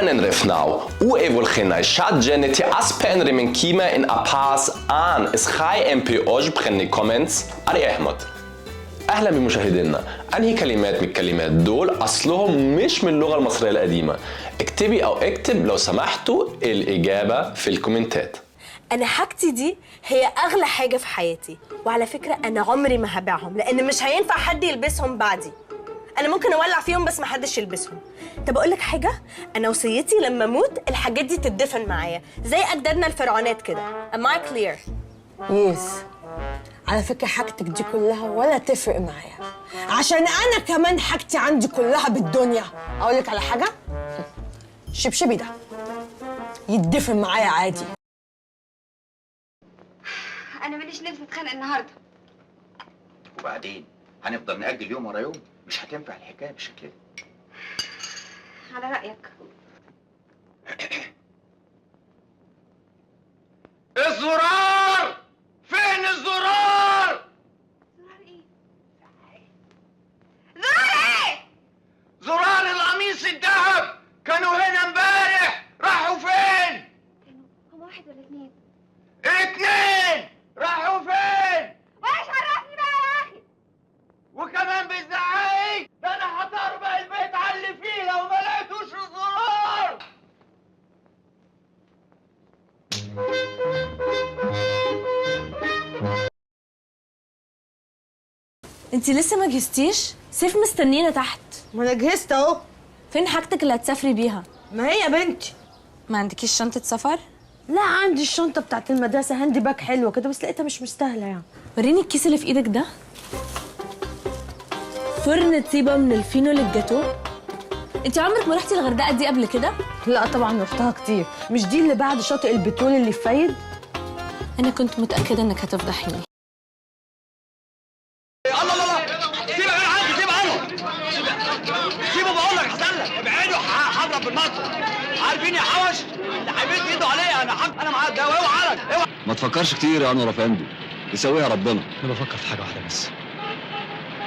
Morgonen refnau, evolchenai chat geneti aspen remenkima in apas an اسخاي ام بي اوج بخني كومنتس علي احمد. اهلا بمشاهدينا. انهي كلمات من الكلمات دول اصلهم مش من اللغه المصريه القديمه؟ اكتبي او اكتب لو سمحتوا الاجابه في الكومنتات. انا حاجتي دي هي اغلى حاجه في حياتي، وعلى فكره انا عمري ما هبيعهم لان مش هينفع حد يلبسهم بعدي. انا ممكن اولع فيهم بس ما حدش يلبسهم. طب اقول لك حاجه، انا وصيتي لما اموت الحاجات دي تدفن معايا زي اجدادنا الفرعونات كده. Am I clear؟ يس. على فكره حاجتك دي كلها ولا تفرق معايا، عشان انا كمان حاجتي عندي كلها بالدنيا. اقول لك على حاجه، الشبشبي ده يتدفن معايا عادي. انا ماليش نفسي اتخانق النهارده. وبعدين هنفضل نأجل يوم ورا يوم؟ مش هتنفع الحكايه بالشكل ده. على رايك. الزرار فين الزرار؟ زرار ايه؟ زرار ايه؟ زرار القميص الذهب كانوا هنا امبارح، راحوا فين؟ كانوا هم واحد ولا اتنين؟ اتنين، راحوا فين؟ وايش عرفني بقى يا اخي؟ وكمان بتزعقي؟ ده انا هطربق البيت على اللي فيه لو ما لقيتوش الزرار. انتي لسه ما جهزتيش؟ سيف مستنينا تحت. ما انا جهزت اهو. فين حاجتك اللي هتسافري بيها؟ ما هي يا بنتي. ما عندكيش شنطه سفر؟ لا عندي الشنطه بتاعت المدرسه، هاندي باك حلوه كده بس لقيتها مش مستاهله يعني. وريني الكيس اللي في ايدك ده. فرن طيبه من الفينو للجاتو. انتي عمرك ما رحتي الغردقه دي قبل كده؟ لا طبعا رحتها كتير. مش دي اللي بعد شاطئ البترول اللي في فايد؟ انا كنت متاكده انك هتفضحيني. الله الله الله، سيبه من عندي، سيبه عنه، سيبه بقول لك احسن لك، ابعدوا هضرب بالمطر. عارفين يا حوش اللي هيمد ايده عليا انا معاك ده، اوعى اوعى. ما تفكرش كتير يا انور افندي، يسويها ربنا. انا بفكر في حاجه واحده بس،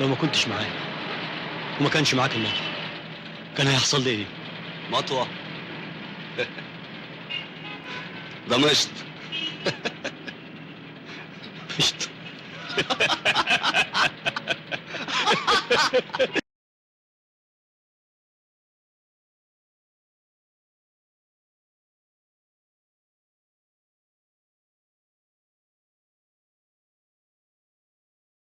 لو ما كنتش معايا وما كانش معاك المطر كان هيحصل لي ايه؟ مطوه ده مشط مشت